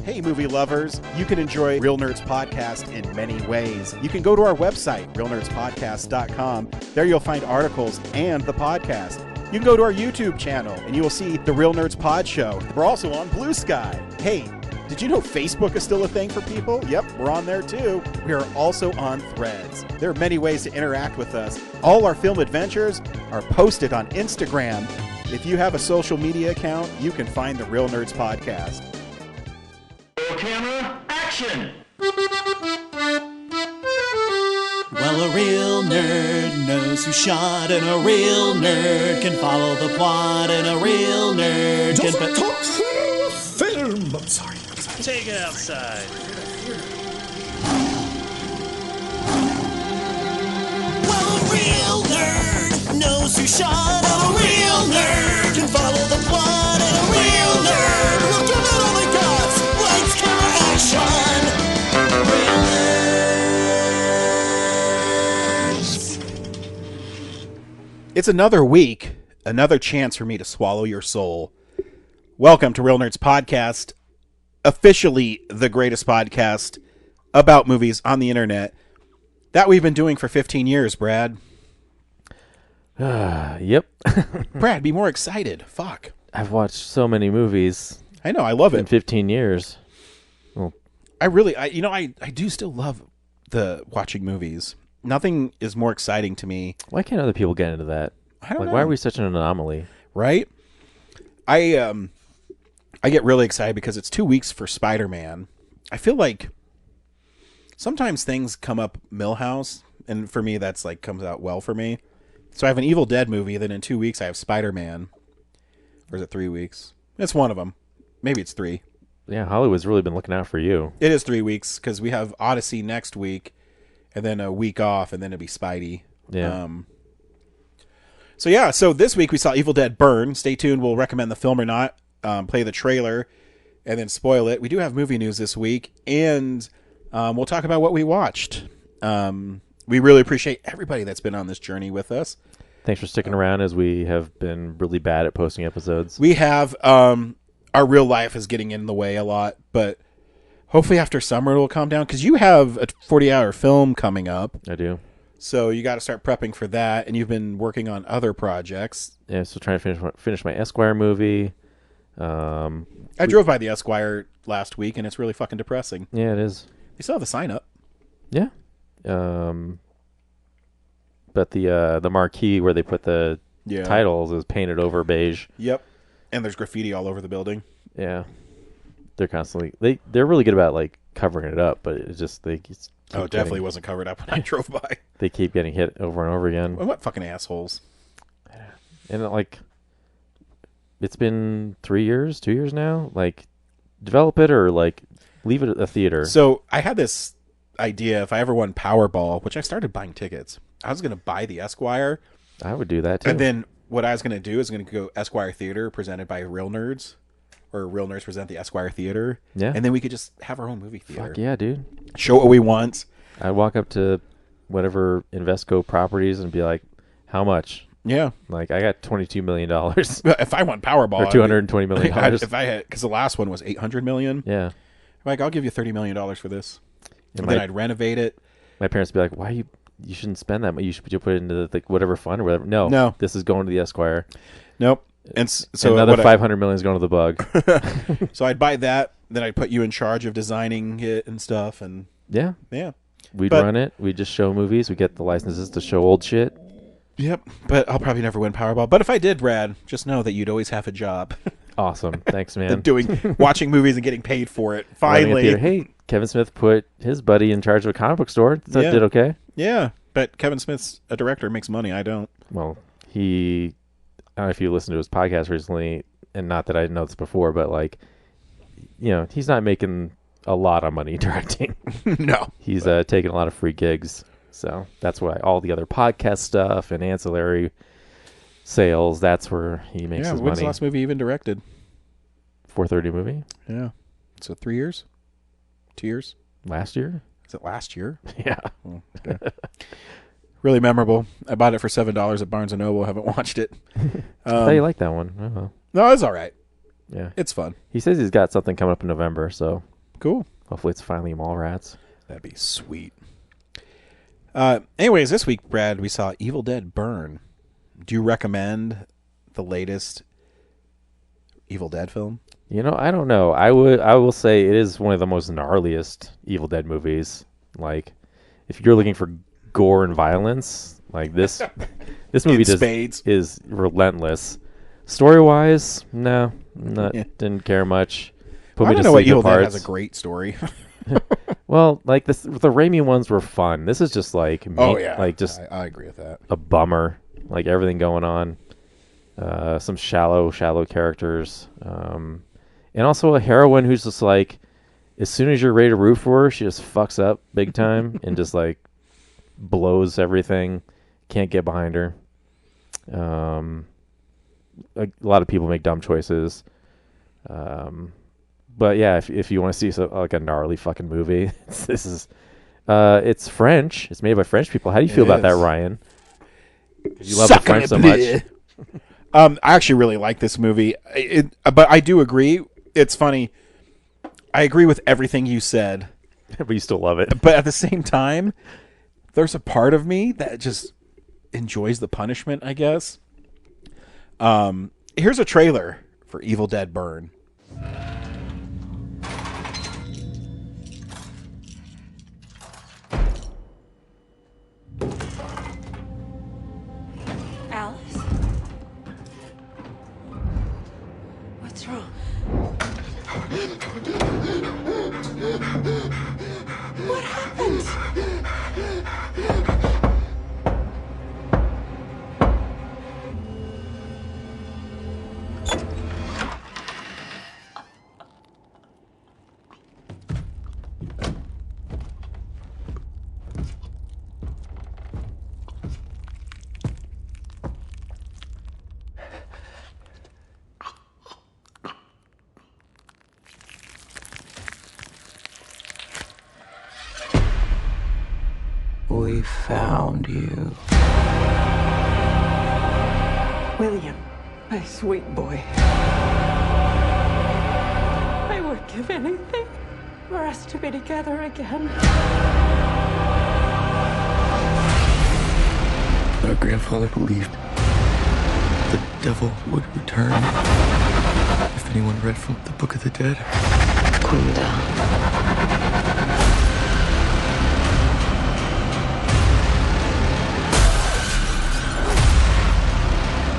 Hey, movie lovers. You can enjoy Real Nerds Podcast in many ways. You can go to our website, realnerdspodcast.com. There you'll find articles and the podcast. You can go to our YouTube channel, and you will see the Real Nerds Pod Show. We're also on Blue Sky. Hey, did you know Facebook is still a thing for people? Yep, we're on there too. We are also on Threads. There are many ways to interact with us. All our film adventures are posted on Instagram. If you have a social media account, you can find the Real Nerds Podcast. Camera, action! Well, a real nerd knows who shot, and a real nerd can follow the plot, and a real nerd can... talk film! I'm sorry. Take it outside. Well, a real nerd knows who shot, and a real nerd can follow the plot, and a real nerd will give it all they got. Lights, camera, action! Real nerds! It's another week, another chance for me to swallow your soul. Welcome to Real Nerds Podcast, officially the greatest podcast about movies on the internet that we've been doing for 15 years, Brad. Yep. Brad, be more excited. Fuck. I've watched so many movies I know, I love in it. 15 years. I do still love the watching movies. Nothing is more exciting to me. Why can't other people get into that? I don't know. Why are we such an anomaly? Right? I get really excited because it's 2 weeks for Spider-Man. I feel like sometimes things come up Millhouse, and for me that's like comes out well for me. So I have an Evil Dead movie, then in 2 weeks I have Spider-Man. Or is it 3 weeks? It's one of them. Maybe it's 3. Yeah, Hollywood's really been looking out for you. It is 3 weeks because we have Odyssey next week, and then a week off, and then it'll be Spidey. Yeah. So this week we saw Evil Dead Burn. Stay tuned. We'll recommend the film or not, play the trailer, and then spoil it. We do have movie news this week, and we'll talk about what we watched. We really appreciate everybody that's been on this journey with us. Thanks for sticking around, as we have been really bad at posting episodes. We have our real life is getting in the way a lot, but hopefully after summer it'll calm down because you have a 40-hour film coming up. I do. So you got to start prepping for that, and you've been working on other projects. Yeah, so trying to finish my Esquire movie. I drove by the Esquire last week, and it's really fucking depressing. Yeah, it is. They still have the sign up. Yeah. But the marquee where they put the titles is painted over beige. Yep. And there's graffiti all over the building. Yeah. They're constantly they're really good about like covering it up, but it's just it definitely wasn't covered up when I drove by. They keep getting hit over and over again. What fucking assholes. And it's been 2 years now. Like, develop it or like leave it at a theater. So I had this idea if I ever won Powerball, which I started buying tickets. I was going to buy the Esquire. I would do that too. And then what I was going to do is going to go Esquire Theater presented by Real Nerds, or Real Nerds present the Esquire Theater. Yeah. And then we could just have our own movie theater. Fuck yeah, dude. Show what we want. I'd walk up to whatever Invesco properties and be like, how much? Yeah. Like, I got $22 million. If I won Powerball. Or $220 million. If I had, because the last one was $800 million. Yeah. Like, I'll give you $30 million for this. And then I'd renovate it. My parents would be like, why you shouldn't spend that much. You should put it into the whatever fund or whatever. No. This is going to the Esquire. Nope. And so another $500 million is going to the Bug. So I'd buy that. Then I'd put you in charge of designing it and stuff. And yeah. We'd but, run it. We'd just show movies. We get the licenses to show old shit. Yep. But I'll probably never win Powerball. But if I did, Brad, just know that you'd always have a job. Awesome. Thanks, man. Watching movies and getting paid for it. Finally. Hey, Kevin Smith put his buddy in charge of a comic book store. That did okay. Yeah. But Kevin Smith's a director, makes money. I don't. Well, I don't know if you listened to his podcast recently, and not that I know this before, but like, he's not making a lot of money directing. No. He's taking a lot of free gigs. So that's why all the other podcast stuff and ancillary sales, that's where he makes his money. When's the last movie he even directed? 4:30 movie? Yeah. So 3 years? 2 years? Last year? Is it last year? Yeah. Oh, okay. Really memorable. I bought it for $7 at Barnes & Noble. Haven't watched it. I thought you liked that one. Oh, well. No, it's all right. Yeah. It's fun. He says he's got something coming up in November, so Cool. Hopefully it's finally Mallrats. That'd be sweet. Anyways, this week, Brad, we saw Evil Dead Burn. Do you recommend the latest Evil Dead film? I don't know. I will say it is one of the most gnarliest Evil Dead movies. Like, if you're looking for gore and violence, like this movie is relentless. Story wise, no, didn't care much. I don't know what Evil Dead has a great story. Well, like the Raimi ones were fun. This is just like just I agree with that. A bummer. Like everything going on, some shallow characters, and also a heroine who's just like, as soon as you're ready to root for her, she just fucks up big time and just like blows everything. Can't get behind her. A lot of people make dumb choices. But yeah, if you want to see like a gnarly fucking movie, it's French. It's made by French people. How do you feel about that, Ryan? You love the French so much. I actually really like this movie. But I do agree. It's funny. I agree with everything you said. But you still love it. But at the same time, there's a part of me that just enjoys the punishment, I guess. Here's a trailer for Evil Dead Burn. Alice? What's wrong? What happened? We found you. William, my sweet boy. I would give anything for us to be together again. Our grandfather believed the devil would return if anyone read from the Book of the Dead. Calm down.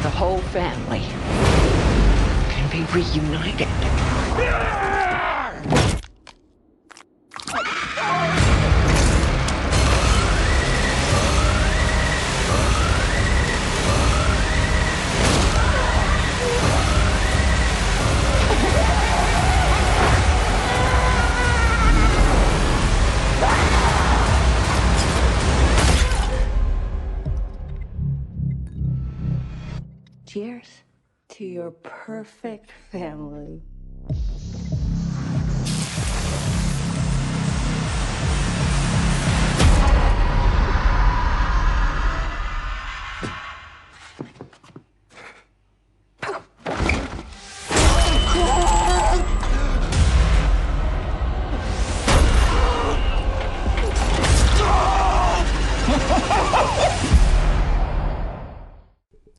The whole family can be reunited. Cheers to your perfect family.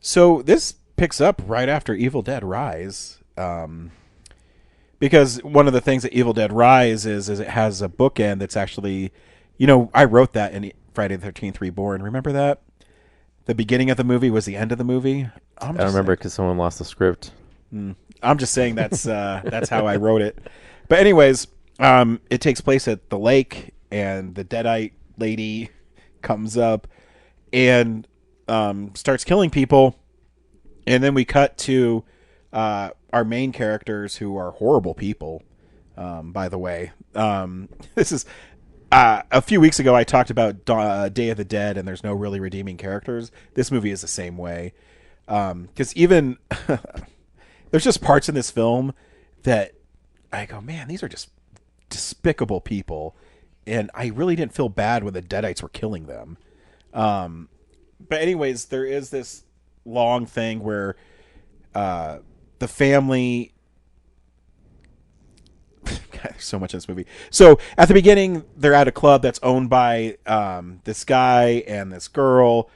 So this picks up right after Evil Dead Rise, because one of the things that Evil Dead Rise is it has a bookend that's actually, I wrote that in Friday the 13th Reborn. Remember that? The beginning of the movie was the end of the movie. I remember because someone lost the script. I'm just saying that's how I wrote it. But anyways, it takes place at the lake, and the Deadite lady comes up and starts killing people. And then we cut to our main characters, who are horrible people, by the way. This is a few weeks ago I talked about Day of the Dead, and there's no really redeeming characters. This movie is the same way. Because even there's just parts in this film that I go, man, these are just despicable people. And I really didn't feel bad when the Deadites were killing them. But anyways, there is this long thing where the family there's so much in this movie. So at the beginning, they're at a club that's owned by this guy and this girl,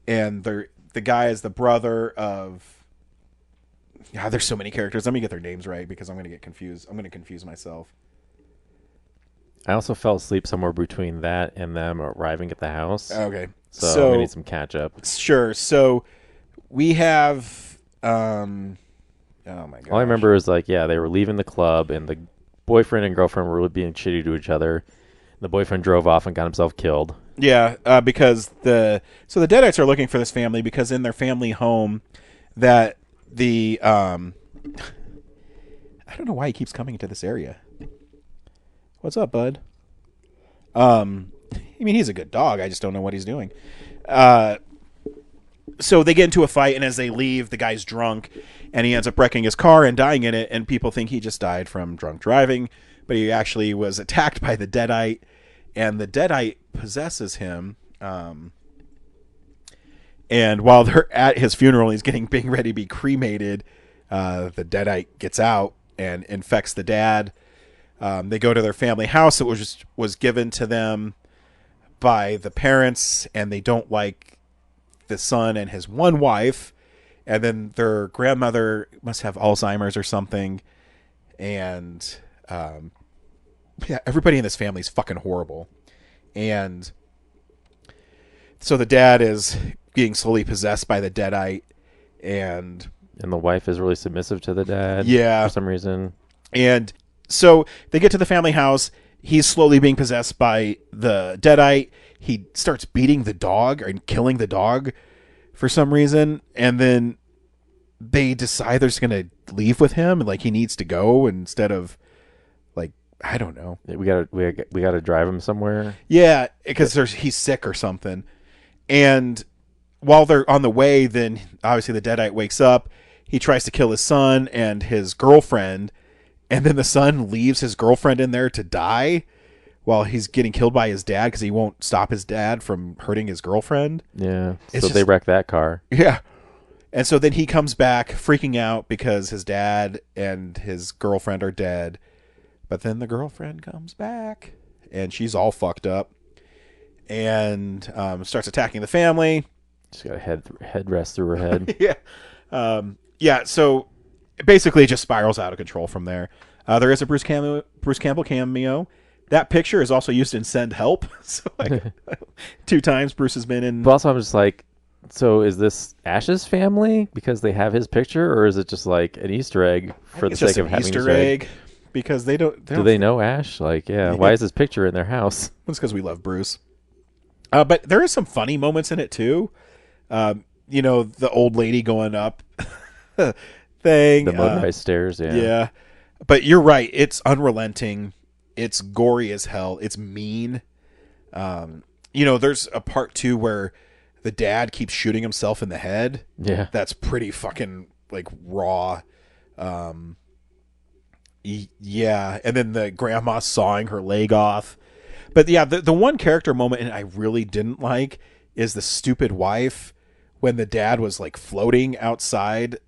and the guy is the brother of. Yeah, there's so many characters. Let me get their names right because I'm going to get confused. I'm going to confuse myself. I also fell asleep somewhere between that and them arriving at the house. Okay. So we need some catch up. Sure. So we have oh my god. All I remember is like, yeah, they were leaving the club and the boyfriend and girlfriend were being shitty to each other. The boyfriend drove off and got himself killed. Yeah, because the Deadites are looking for this family because in their family home that the I don't know why he keeps coming into this area. What's up, bud? I mean, he's a good dog. I just don't know what he's doing. So they get into a fight, and as they leave, the guy's drunk, and he ends up wrecking his car and dying in it, and people think he just died from drunk driving, but he actually was attacked by the Deadite, and the Deadite possesses him. And while they're at his funeral, he's being ready to be cremated, the Deadite gets out and infects the dad. They go to their family house that was given to them by the parents, and they don't like the son and his one wife, and then their grandmother must have Alzheimer's or something, and yeah, everybody in this family is fucking horrible. And so the dad is being slowly possessed by the Deadite, and the wife is really submissive to the dad. Yeah, for some reason. And so they get to the family house. He's slowly being possessed by the Deadite. He starts beating the dog and killing the dog for some reason. And then they decide they're just going to leave with him. And like he needs to go instead of like, I don't know. We gotta drive him somewhere. Yeah, because he's sick or something. And while they're on the way, then obviously the Deadite wakes up. He tries to kill his son and his girlfriend. And then the son leaves his girlfriend in there to die while he's getting killed by his dad because he won't stop his dad from hurting his girlfriend. Yeah. So they wreck that car. Yeah. And so then he comes back freaking out because his dad and his girlfriend are dead. But then the girlfriend comes back and she's all fucked up and starts attacking the family. She's got a headrest through her head. Yeah. Yeah. So basically it just spirals out of control from there. There is a Bruce Campbell cameo. That picture is also used in Send Help. So like 2 times Bruce has been in. But also I'm just like, so is this Ash's family because they have his picture, or is it just like an Easter egg for the sake of having Easter egg? Because they don't. Do they know Ash? Like, yeah. Why is his picture in their house? It's because we love Bruce. But there is some funny moments in it too. You know, the old lady going up thing. The motorized stairs, yeah. Yeah. But you're right. It's unrelenting. It's gory as hell. It's mean. You know, there's a part 2 where the dad keeps shooting himself in the head. Yeah. That's pretty fucking, like, raw. Yeah. And then the grandma sawing her leg off. But yeah, the one character moment and I really didn't like is the stupid wife when the dad was, like, floating outside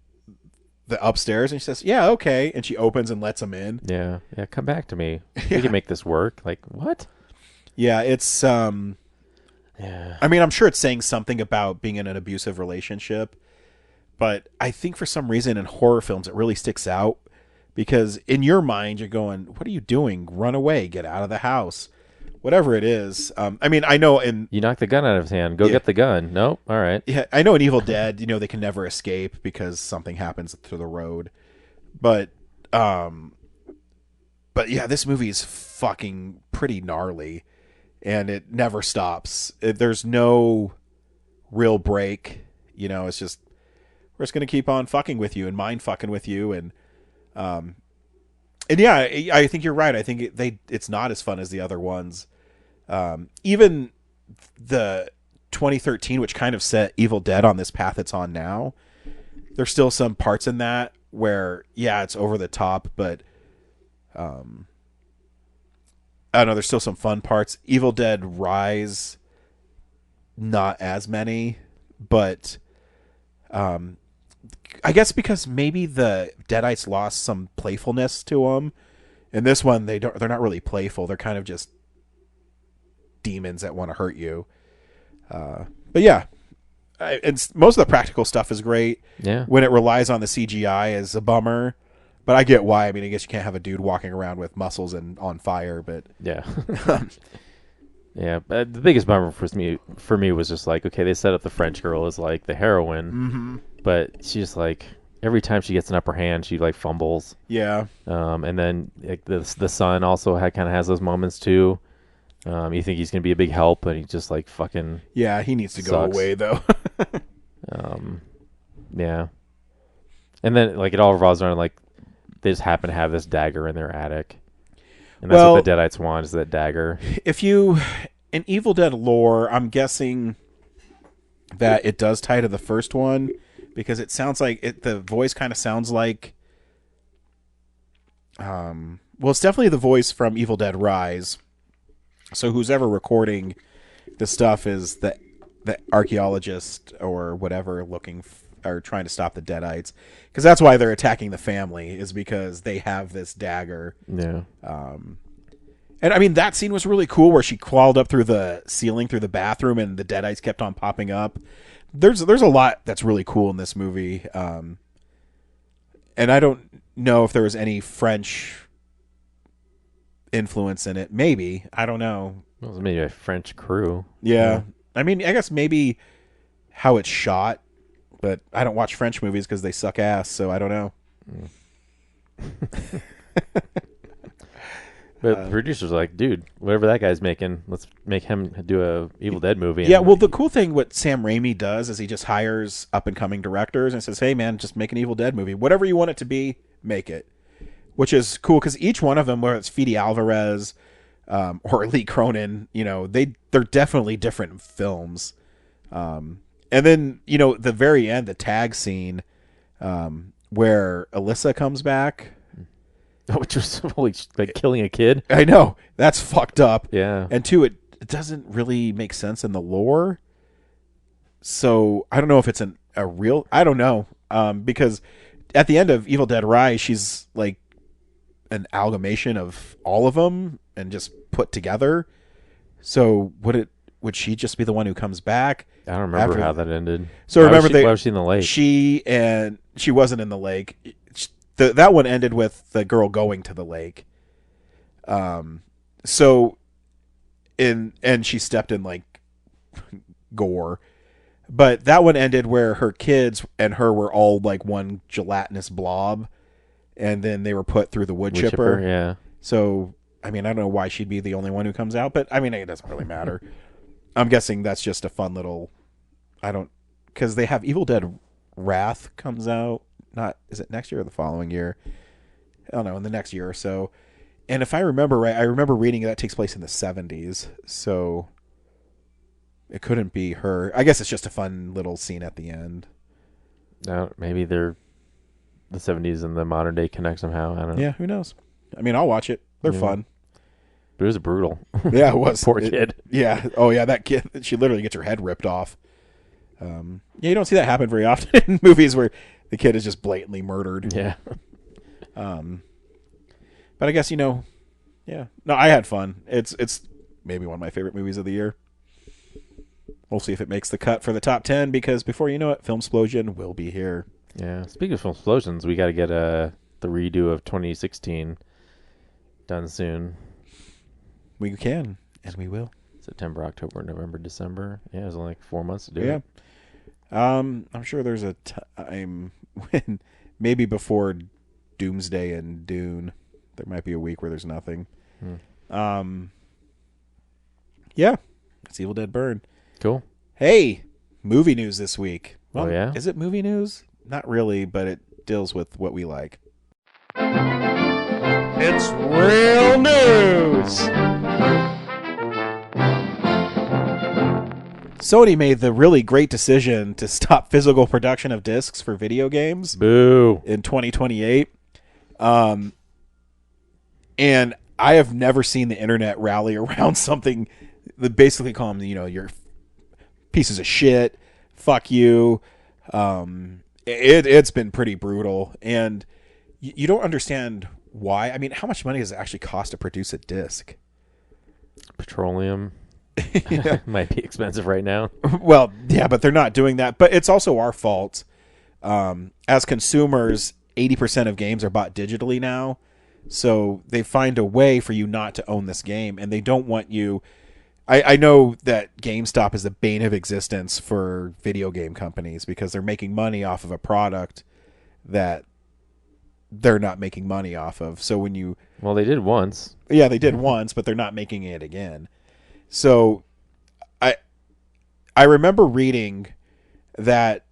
the upstairs and she says, yeah, okay. And she opens and lets him in. Yeah. Come back to me. We can make this work. Like, what? Yeah. It's, yeah. I mean, I'm sure it's saying something about being in an abusive relationship, but I think for some reason in horror films, it really sticks out because in your mind, you're going, what are you doing? Run away, get out of the house, whatever it is. I mean, I know you knock the gun out of his hand. Go get the gun. Nope. All right. Yeah. I know in Evil Dead, you know, they can never escape because something happens to the road, but yeah, this movie is fucking pretty gnarly. And it never stops. There's no real break. You know, it's just, we're just going to keep on fucking with you and mind fucking with you. And yeah, I think you're right. I think it's not as fun as the other ones. Even the 2013, which kind of set Evil Dead on this path it's on now, there's still some parts in that where, yeah, it's over the top, but, I don't know, there's still some fun parts. Evil Dead Rise, not as many, but I guess because maybe the Deadites lost some playfulness to them, In this one, they're not really playful. They're kind of just demons that want to hurt you. But yeah, most of the practical stuff is great. Yeah. When it relies on the CGI is a bummer. But I get why. I mean, I guess you can't have a dude walking around with muscles and on fire. But yeah, yeah. But the biggest bummer for me was just like, okay, they set up the French girl as like the heroine, but she's like every time she gets an upper hand, she like fumbles. Yeah. And then like the son also kind of has those moments too. You think he's gonna be a big help, but he just like fucking he needs to sucks. go away though. Yeah. And then like it all revolves around like they just happen to have this dagger in their attic, and that's what the Deadites want, is that dagger. If you in Evil Dead lore, I'm guessing that it does tie to the first one because it sounds like the voice kind of sounds like it's definitely the voice from Evil Dead Rise. So who's ever recording the stuff is the archaeologist or whatever looking or trying to stop the Deadites, because that's why they're attacking the family, is because they have this dagger. Yeah. And I mean, that scene was really cool where she crawled up through the ceiling through the bathroom and the Deadites kept on popping up. There's a lot that's really cool in this movie. And I don't know if there was any French influence in it. Maybe. I don't know. Well, it was maybe a French crew. Yeah. I mean, I guess maybe how it's shot, but I don't watch French movies because they suck ass, so I don't know. But the producers are like, dude, whatever that guy's making, let's make him do a Evil Dead movie. Yeah, well, the cool thing what Sam Raimi does is he just hires up-and-coming directors and says, hey, man, just make an Evil Dead movie. Whatever you want it to be, make it. Which is cool, because each one of them, whether it's Fede Alvarez or Lee Cronin, they're definitely different films. And then, the very end, the tag scene where Alyssa comes back. Which was like killing a kid. I know. That's fucked up. Yeah. And two, it doesn't really make sense in the lore. So I don't know if it's a real... I don't know. Because at the end of Evil Dead Rise, she's like an amalgamation of all of them and just put together. So would she just be the one who comes back? I don't remember how that ended. So why remember was she in the lake? She wasn't in the lake. That one ended with the girl going to the lake. So she stepped in like gore. But that one ended where her kids and her were all like one gelatinous blob, and then they were put through the wood chipper. Yeah. So, I mean, I don't know why she'd be the only one who comes out, but I mean, it doesn't really matter. I'm guessing that's just a fun little, because they have Evil Dead Wrath comes out. Is it next year or the following year? I don't know, in the next year or so. And if I remember right, I remember reading that takes place in the 70s. So it couldn't be her. I guess it's just a fun little scene at the end. Maybe they're the 70s and the modern day connect somehow. I don't know. Yeah, who knows? I mean, I'll watch it. They're fun. But it was brutal. Yeah, it was. Poor kid. Yeah. Oh, yeah, that kid. She literally gets her head ripped off. Yeah, you don't see that happen very often in movies where the kid is just blatantly murdered. Yeah. But I guess, yeah. No, I had fun. It's maybe one of my favorite movies of the year. We'll see if it makes the cut for the top 10, because before you know it, Filmsplosion will be here. Yeah. Speaking of Filmsplosions, we got to get the redo of 2016 done soon. We can, and we will. September, October, November, December. Yeah, it was only like 4 months to do it. I'm sure there's a time when maybe before Doomsday and Dune, there might be a week where there's nothing. Yeah, it's Evil Dead Burn. Cool. Hey, movie news this week. Well, oh, yeah? Is it movie news? Not really, but it deals with what we like. It's real news! Sony made the really great decision to stop physical production of discs for video games. Boo. In 2028. And I have never seen the internet rally around something that basically call them, you're pieces of shit, fuck you. It's been pretty brutal. And you don't understand why. I mean, how much money does it actually cost to produce a disc? Petroleum might be expensive right now. Well, yeah, but they're not doing that. But it's also our fault. As consumers, 80% of games are bought digitally now. So they find a way for you not to own this game, and they don't want you. I know that GameStop is the bane of existence for video game companies because they're making money off of a product that they're not making money off of. So when you... Well, they did once. Yeah, they did once, but they're not making it again. So I remember reading that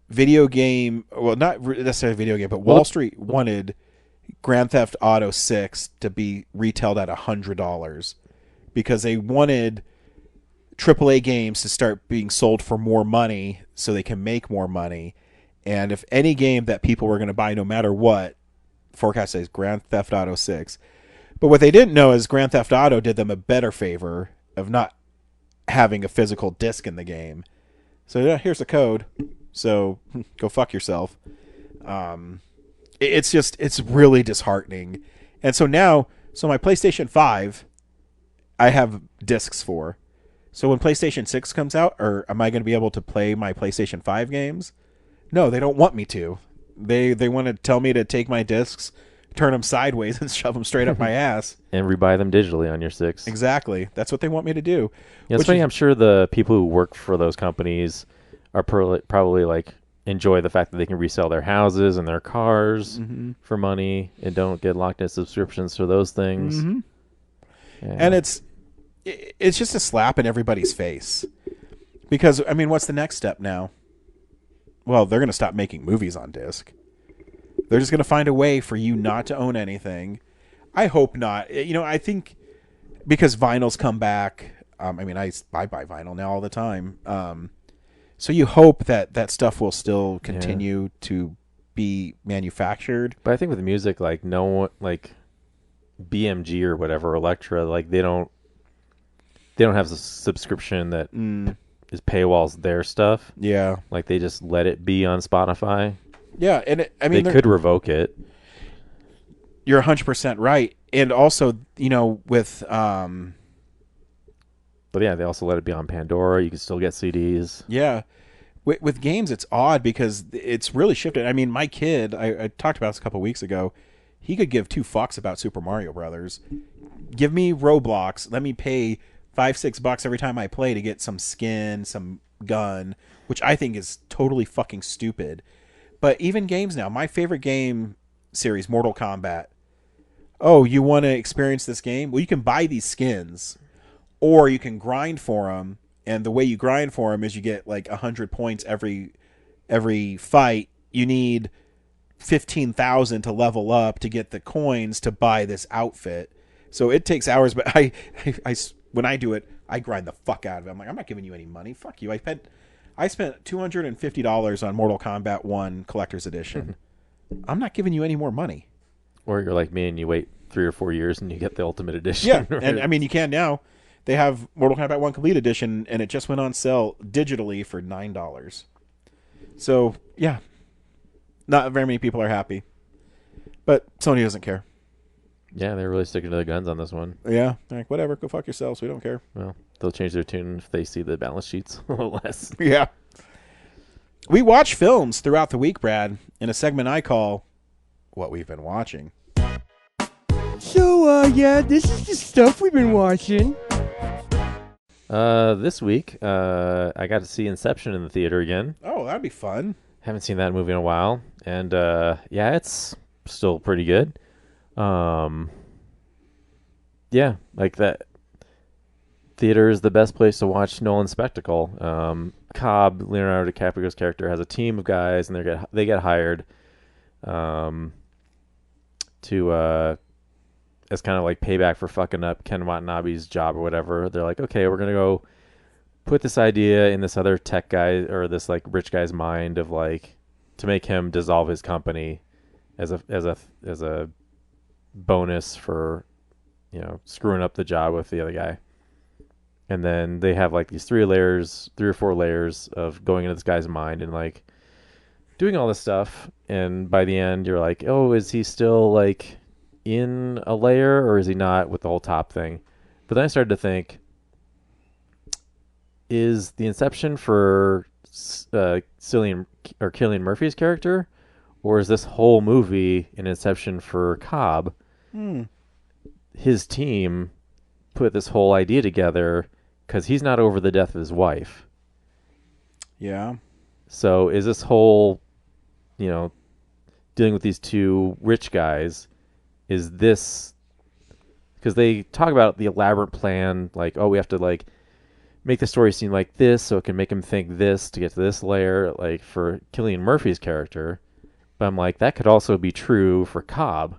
video game... Well, not necessarily video game, but Wall Street wanted Grand Theft Auto 6 to be retailed at $100 because they wanted AAA games to start being sold for more money so they can make more money. And if any game that people were going to buy no matter what, forecast says Grand Theft Auto 6. But what they didn't know is Grand Theft Auto did them a better favor of not having a physical disc in the game. So yeah, here's the code. So go fuck yourself. It's really disheartening. And so now, my PlayStation 5, I have discs for. So when PlayStation 6 comes out, or am I going to be able to play my PlayStation 5 games? No, they don't want me to. They want to tell me to take my discs, turn them sideways, and shove them straight up my ass. And rebuy them digitally on your 6. Exactly. That's what they want me to do. Yeah, it's funny. I'm sure the people who work for those companies are probably like enjoy the fact that they can resell their houses and their cars for money and don't get locked in subscriptions for those things. Mm-hmm. Yeah. And it's just a slap in everybody's face. Because, I mean, what's the next step now? Well, they're going to stop making movies on disc. They're just going to find a way for you not to own anything. I hope not. You know, I think because vinyls come back. I mean, I buy vinyl now all the time. So you hope that stuff will still continue to be manufactured. But I think with music, like BMG or whatever, Elektra, like they don't have a subscription that is paywalls their stuff. Yeah, like they just let it be on Spotify. Yeah, and they could revoke it. You're 100% right, and also with But yeah, they also let it be on Pandora. You can still get CDs. Yeah. With games, it's odd because it's really shifted. I mean, my kid, I talked about this a couple weeks ago, he could give two fucks about Super Mario Brothers. Give me Roblox. Let me pay $5-6 every time I play to get some skin, some gun, which I think is totally fucking stupid. But even games now, my favorite game series, Mortal Kombat. Oh, you want to experience this game? Well, you can buy these skins. Or you can grind for them, and the way you grind for them is you get like 100 points every fight. You need 15,000 to level up to get the coins to buy this outfit. So it takes hours, but I when I do it, I grind the fuck out of it. I'm like, I'm not giving you any money. Fuck you. I spent $250 on Mortal Kombat 1 Collector's Edition. I'm not giving you any more money. Or you're like me and you wait 3 or 4 years and you get the Ultimate Edition. Yeah, and I mean, you can now. They have Mortal Kombat 1 Complete Edition, and it just went on sale digitally for $9. So, yeah. Not very many people are happy. But Sony doesn't care. Yeah, they're really sticking to their guns on this one. Yeah. They're like, whatever, go fuck yourselves. We don't care. Well, they'll change their tune if they see the balance sheets a little less. Yeah. We watch films throughout the week, Brad, in a segment I call What We've Been Watching. So, this is the stuff we've been watching. This week, I got to see Inception in the theater again. Oh, that'd be fun. Haven't seen that movie in a while. And, yeah, it's still pretty good. Yeah, like that. Theater is the best place to watch Nolan's spectacle. Cobb, Leonardo DiCaprio's character, has a team of guys, and they get hired to as kind of like payback for fucking up Ken Watanabe's job or whatever. They're like, okay, we're gonna go put this idea in this other tech guy or this like rich guy's mind of like to make him dissolve his company as a bonus for screwing up the job with the other guy. And then they have like these 3 or 4 layers of going into this guy's mind and like doing all this stuff. And by the end, you're like, oh, is he still like in a layer or is he not with the whole top thing? But then I started to think, is the inception for Cillian Murphy's character, or is this whole movie an inception for Cobb? His team put this whole idea together because he's not over the death of his wife. Yeah. So is this whole, dealing with these two rich guys, is this... Because they talk about the elaborate plan, like, oh, we have to, like, make the story seem like this so it can make him think this to get to this layer, like, for Cillian Murphy's character. But I'm like, that could also be true for Cobb.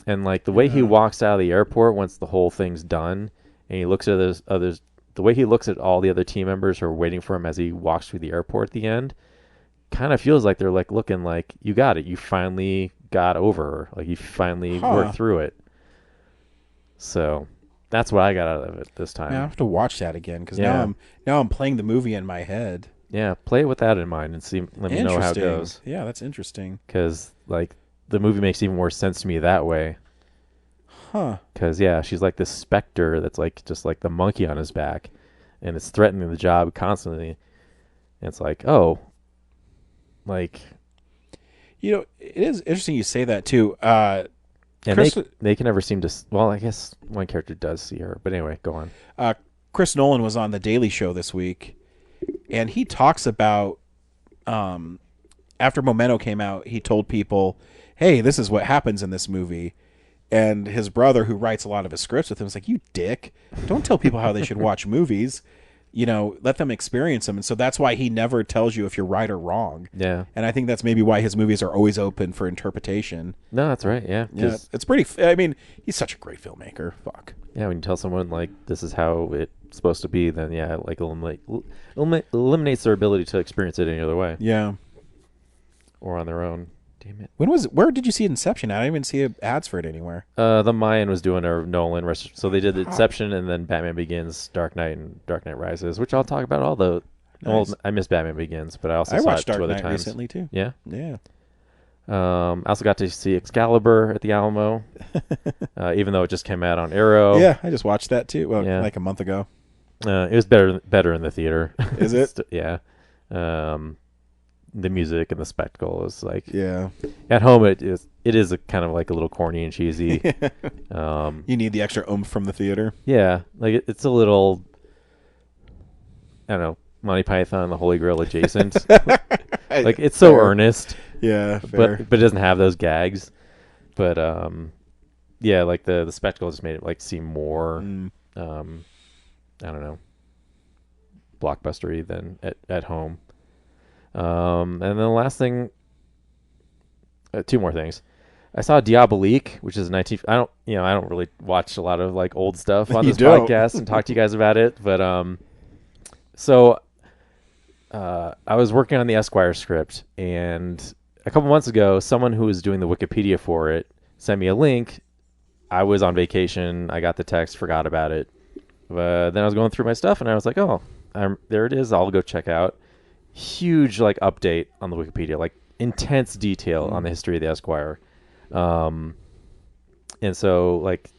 And, like, the way he walks out of the airport once the whole thing's done, and he looks at others, the way he looks at all the other team members who are waiting for him as he walks through the airport at the end, kind of feels like they're, like, looking like, you got it. You finally got over her. Like, you finally worked through it. So that's what I got out of it this time. Yeah, I have to watch that again because now I'm playing the movie in my head. Yeah, play it with that in mind and let me know how it goes. Yeah, that's interesting. Because like the movie makes even more sense to me that way. Huh? Because she's like this specter that's like just like the monkey on his back, and it's threatening the job constantly. And it's like, oh, like, it is interesting you say that too. And they can never seem to... Well, I guess one character does see her. But anyway, go on. Chris Nolan was on The Daily Show this week, and he talks about... after Memento came out, he told people, hey, this is what happens in this movie. And his brother, who writes a lot of his scripts with him, was like, you dick. Don't tell people how they should watch movies. Let them experience them. And so that's why he never tells you if you're right or wrong. Yeah. And I think that's maybe why his movies are always open for interpretation. No, that's right. Yeah. Yeah, it's pretty... I mean, he's such a great filmmaker. Fuck. Yeah, when you tell someone, like, this is how it's supposed to be, then, like, eliminates their ability to experience it any other way. Yeah. Or on their own. Damn it. Where did you see Inception? I didn't even see ads for it anywhere. The Mayan was doing a Nolan, so they did Inception and then Batman Begins, Dark Knight, and Dark Knight Rises, which I'll talk about all the... Nice. Well, I missed Batman Begins, but I also saw it 2 other times. I watched Dark Knight recently, too. Yeah? Yeah. I also got to see Excalibur at the Alamo, even though it just came out on Arrow. Yeah, I just watched that, too, like a month ago. It was better in the theater. Is it? Yeah. The music and the spectacle is like... Yeah. At home, it is a kind of like a little corny and cheesy. You need the extra oomph from the theater. Yeah. Like, it's a little... I don't know, Monty Python and the Holy Grail adjacent. Like, it's so earnest. Yeah, fair. But it doesn't have those gags. But, like, the spectacle just made it, like, seem more, I don't know, blockbustery than at home. And then the last thing, 2 more things. I saw Diabolique, which is I don't really watch a lot of like old stuff on this podcast and talk to you guys about it. But so I was working on the Esquire script, and a couple months ago, someone who was doing the Wikipedia for it sent me a link. I was on vacation. I got the text, forgot about it. But then I was going through my stuff, and I was like, oh, there it is. I'll go check out. Huge like update on the Wikipedia, like intense detail on the history of the Esquire. And so like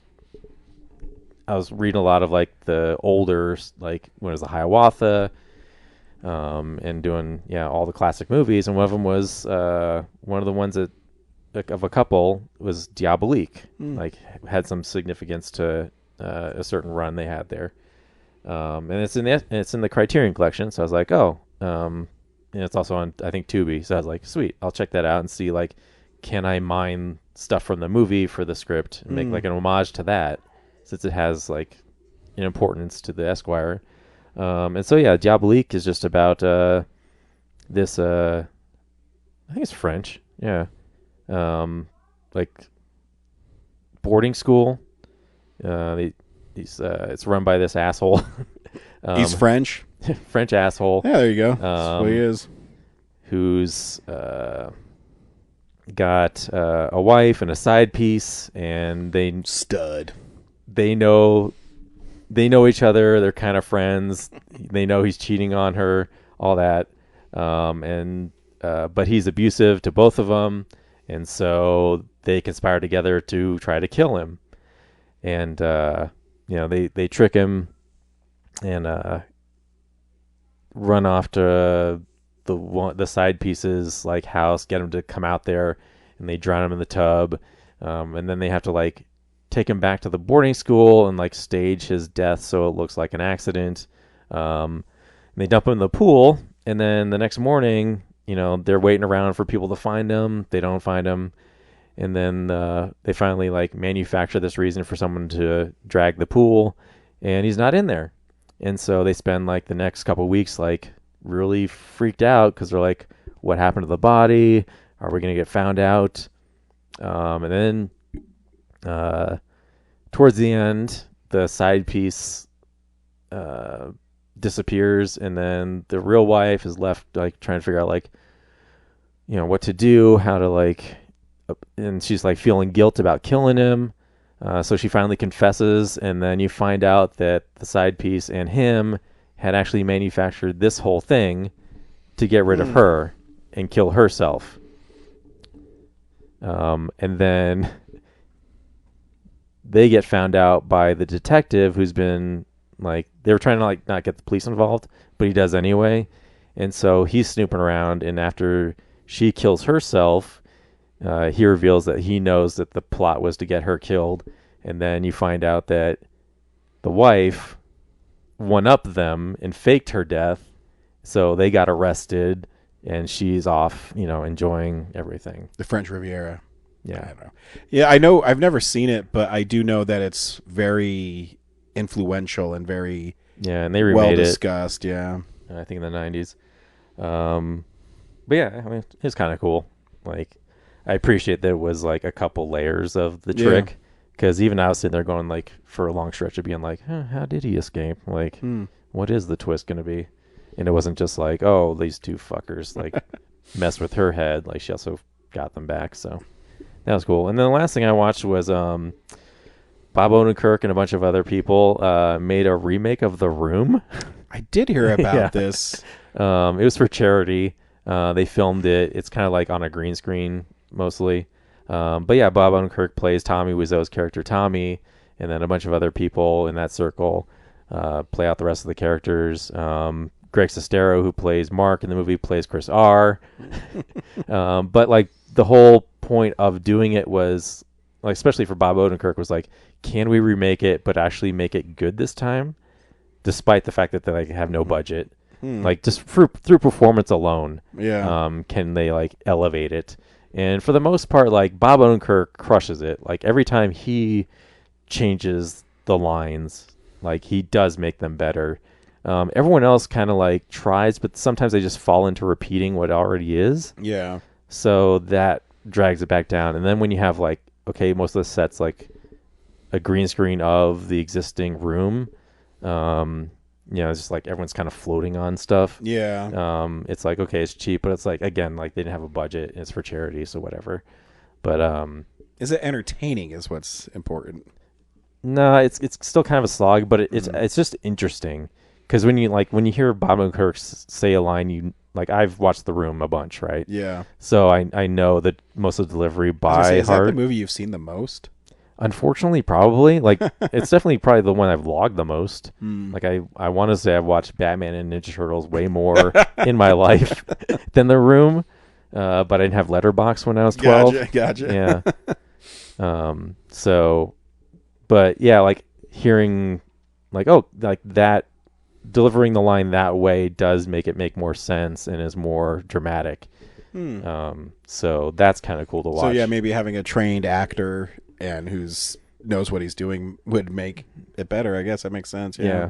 I was reading a lot of like the older, like when it was the Hiawatha, and doing all the classic movies, and one of them was one of the ones that of a couple was Diabolique, like had some significance to a certain run they had there. And it's in the Criterion Collection, so I was like, oh, and it's also on, I think, Tubi. So I was like, sweet, I'll check that out and see, like, can I mine stuff from the movie for the script and make like an homage to that, since it has like an importance to the Esquire. And so Diabolique is just about this. I think it's French. Yeah, like boarding school. It's run by this asshole. He's French. French asshole. Yeah, there you go. That's who he is. Who's got a wife and a side piece, and they know each other. They're kind of friends. They know he's cheating on her, all that. But he's abusive to both of them, And so they conspire together to try to kill him. And, they trick him and run off to the side pieces like house, get him to come out there, and they drown him in the tub. And then they have to like take him back to the boarding school and like stage his death so it looks like an accident. And they dump him in the pool, and then the next morning, they're waiting around for people to find him. They don't find him. And then they finally like manufacture this reason for someone to drag the pool, and he's not in there. And so they spend like the next couple of weeks like really freaked out because they're like, what happened to the body? Are we going to get found out? And then towards the end, the side piece disappears, and then the real wife is left like trying to figure out like, what to do, how to like, and she's like feeling guilt about killing him. So she finally confesses, and then you find out that the side piece and him had actually manufactured this whole thing to get rid of her and kill herself. And then they get found out by the detective who's been like, they were trying to like not get the police involved, but he does anyway. And so he's snooping around, and after she kills herself, he reveals that he knows that the plot was to get her killed. And then you find out that the wife one-upped them and faked her death. So they got arrested, and she's off, enjoying everything. The French Riviera. Yeah. I don't know. Yeah, I know. I've never seen it, but I do know that it's very influential and very and they remade well discussed. Yeah. I think in the 90s. But yeah, I mean, it's kind of cool. Like, I appreciate that it was like a couple layers of the trick, because even I was sitting there going like for a long stretch of being like, how did he escape? Like, what is the twist going to be? And it wasn't just like, oh, these two fuckers like messed with her head. Like, she also got them back. So that was cool. And then the last thing I watched was Bob Odenkirk and a bunch of other people made a remake of The Room. I did hear about this. It was for charity. They filmed it. It's kind of like on a green screen mostly. But yeah, Bob Odenkirk plays Tommy Wiseau's character Tommy, and then a bunch of other people in that circle play out the rest of the characters. Greg Sestero, who plays Mark in the movie, plays Chris R. But like the whole point of doing it was, like, especially for Bob Odenkirk, was like, can we remake it but actually make it good this time, despite the fact that they like have no budget. Like, just through performance alone, can they like elevate it? And for the most part, like, Bob Odenkirk crushes it. Like, every time he changes the lines, like, he does make them better. Everyone else kind of like tries, but sometimes they just fall into repeating what already is. Yeah. So that drags it back down. And then when you have like, okay, most of the sets like a green screen of the existing room, it's just like everyone's kind of floating on stuff. Yeah. It's like, okay, it's cheap, but it's like, again, like they didn't have a budget and it's for charity, so whatever. But is it entertaining is what's important? No, it's still kind of a slog, but it's just interesting. Because when you hear Bob Odenkirk say a line, I've watched The Room a bunch, right? Yeah. So I know that most of the delivery by is heart. that the movie you've seen the most? Unfortunately, probably. Like, it's definitely probably the one I've logged the most. Like, I want to say I've watched Batman and Ninja Turtles way more in my life than The Room. But I didn't have Letterboxd when I was 12. Gotcha. Yeah. But yeah, like hearing like, oh, like that, delivering the line that way does make more sense and is more dramatic. So that's kind of cool to watch. So yeah, maybe having a trained actor and knows what he's doing would make it better. I guess that makes sense. Yeah.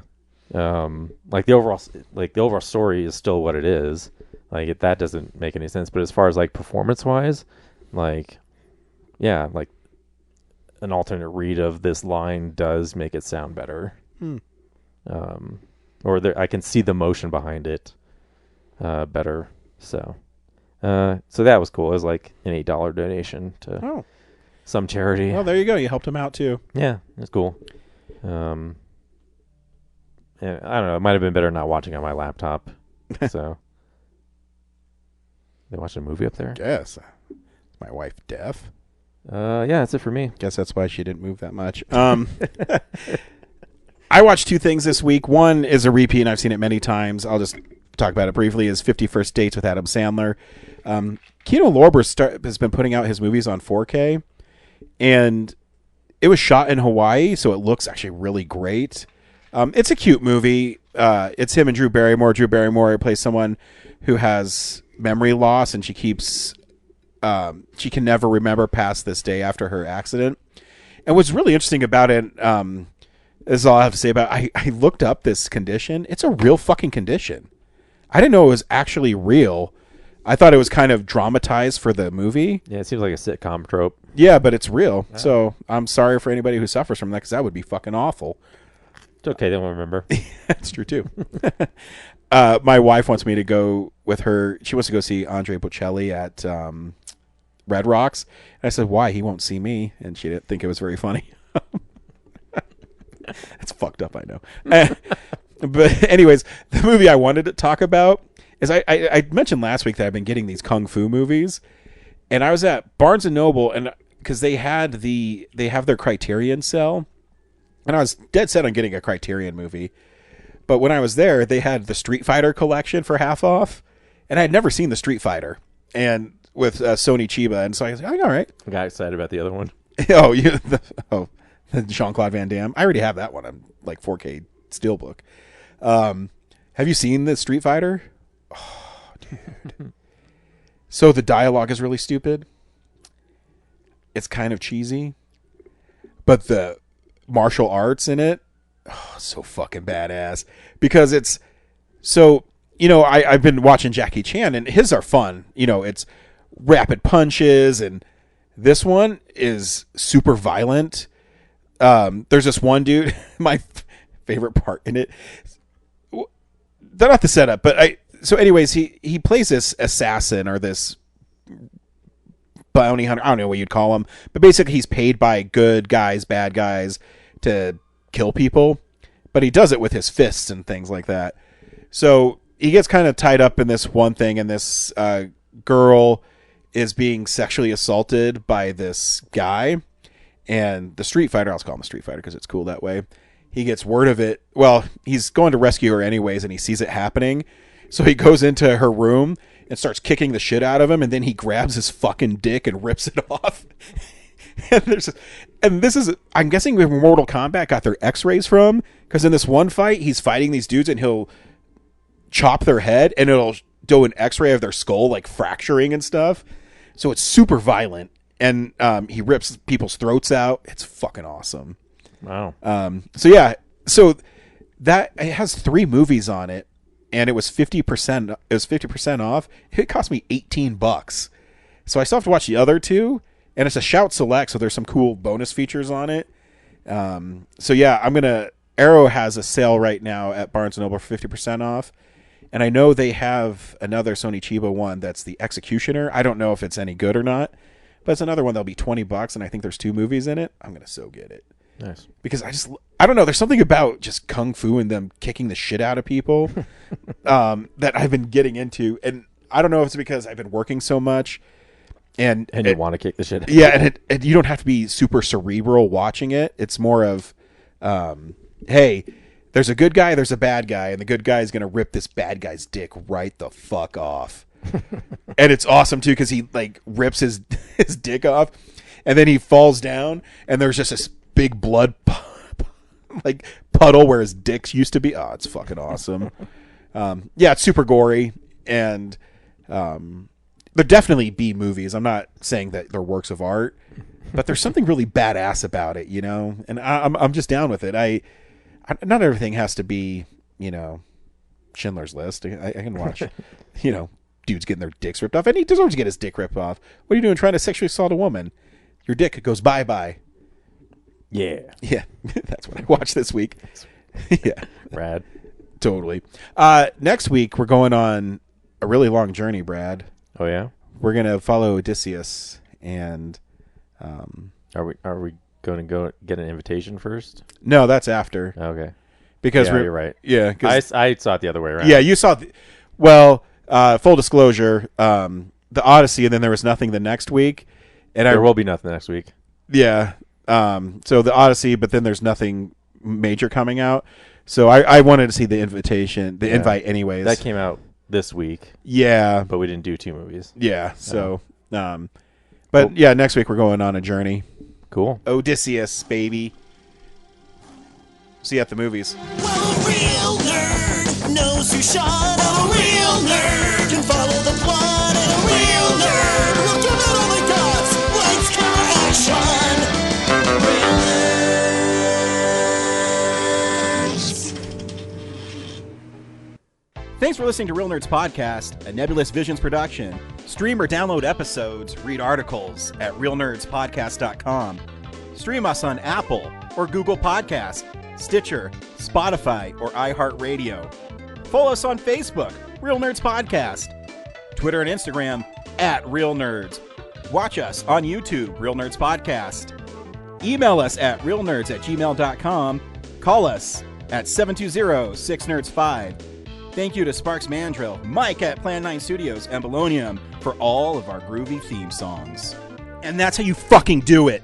Like the overall story is still what it is. Like that doesn't make any sense. But as far as like performance wise, like, yeah, like an alternate read of this line does make it sound better. Or I can see the motion behind it better. So that was cool. It was like an $8 donation to some charity. Well, there you go. You helped him out too. Yeah, it's cool. And I don't know. It might have been better not watching on my laptop. So they watching a movie up there? Yes. My wife deaf? Yeah, that's it for me. Guess that's why she didn't move that much. I watched two things this week. One is a repeat, and I've seen it many times. I'll just talk about it briefly. Is 50 First Dates with Adam Sandler. Kino Lorber has been putting out his movies on 4K, and it was shot in Hawaii, so it looks actually really great. It's a cute movie. It's him and Drew Barrymore. Drew Barrymore plays someone who has memory loss, and she can never remember past this day after her accident. And what's really interesting about it, this is all I have to say about it. I looked up this condition. It's a real fucking condition. I didn't know it was actually real. I thought it was kind of dramatized for the movie. Yeah, it seems like a sitcom trope. Yeah, but it's real. Yeah. So I'm sorry for anybody who suffers from that, because that would be fucking awful. It's okay. They won't remember. That's true, too. My wife wants me to go with her. She wants to go see Andre Bocelli at Red Rocks. And I said, why? He won't see me. And she didn't think it was very funny. That's fucked up, I know. But anyways, the movie I wanted to talk about is I mentioned last week that I've been getting these kung fu movies, and I was at Barnes & Noble, and because they have their Criterion sale, and I was dead set on getting a Criterion movie. But when I was there, they had the Street Fighter collection for half off, and I had never seen the Street Fighter, and with Sony Chiba, and so I was like, all right. I got excited about the other one. The Jean-Claude Van Damme. I already have that one. I'm like 4K Steelbook. Have you seen the Street Fighter? Oh, dude. So the dialogue is really stupid. It's kind of cheesy. But the martial arts in it, so fucking badass. Because it's... So, I've been watching Jackie Chan, and his are fun. It's rapid punches, and this one is super violent. There's this one dude, my favorite part in it. They're not the setup, but so anyways, he plays this assassin or this bounty hunter. I don't know what you'd call him, but basically he's paid by good guys, bad guys to kill people, but he does it with his fists and things like that. So he gets kind of tied up in this one thing, and this girl is being sexually assaulted by this guy. And the Street Fighter, I'll call him a Street Fighter because it's cool that way. He gets word of it. Well, he's going to rescue her anyways, and he sees it happening. So he goes into her room and starts kicking the shit out of him, and then he grabs his fucking dick and rips it off. and this is, I'm guessing where Mortal Kombat got their x-rays from, because in this one fight, he's fighting these dudes, and he'll chop their head, and it'll do an x-ray of their skull, like fracturing and stuff. So it's super violent. And he rips people's throats out. It's fucking awesome. Wow. So that it has 3 movies on it, and it was 50%. It was 50% off. It cost me $18. So I still have to watch the other 2, and it's a Shout Select, so there's some cool bonus features on it. Arrow has a sale right now at Barnes & Noble for 50% off. And I know they have another Sony Chiba one that's the Executioner. I don't know if it's any good or not. But it's another one that'll be $20, and I think there's 2 movies in it. I'm going to so get it. Nice. Because I don't know, there's something about just kung fu and them kicking the shit out of people that I've been getting into. And I don't know if it's because I've been working so much. And you want to kick the shit out. Yeah, and you don't have to be super cerebral watching it. It's more of, hey, there's a good guy, there's a bad guy, and the good guy is going to rip this bad guy's dick right the fuck off. And it's awesome too because he like rips his dick off, and then he falls down, and there's just this big blood like puddle where his dick used to be. Oh, it's fucking awesome. It's super gory, and they're definitely B movies. I'm not saying that they're works of art, but there's something really badass about it, And I'm just down with it. Not everything has to be, Schindler's List. I can watch, dudes getting their dicks ripped off, and he deserves to get his dick ripped off. What are you doing trying to sexually assault a woman? Your dick goes bye-bye. Yeah. That's what I watched this week. Yeah. Rad. Totally. Next week, we're going on a really long journey, Brad. Oh, yeah? We're going to follow Odysseus, and... Are we going to go get an invitation first? No, that's after. Okay. Because you're right. Yeah. I saw it the other way around. Yeah, you saw... full disclosure, the Odyssey, and then there was nothing the next week. And there will be nothing next week. Yeah. So the Odyssey, but then there's nothing major coming out. So I wanted to see the invite anyways. That came out this week. Yeah. But we didn't do 2 movies. Yeah. So, but yeah, next week we're going on a journey. Cool. Odysseus, baby. See you at the movies. Well, a real nerd knows who shot. A real nerd can follow the plot. And a real nerd will give it all they got. Lights, camera, action. Real nerds. Thanks for listening to Real Nerds Podcast, a Nebulous Visions production. Stream or download episodes, read articles at realnerdspodcast.com. Stream us on Apple or Google Podcast, Stitcher, Spotify, or iHeartRadio. Follow us on Facebook, Real Nerds Podcast. Twitter and Instagram, @RealNerds. Watch us on YouTube, Real Nerds Podcast. Email us at realnerds@gmail.com. Call us at 720-6nerds5. Thank you to Sparks Mandrill, Mike at Plan 9 Studios, and Bolognium for all of our groovy theme songs. And that's how you fucking do it.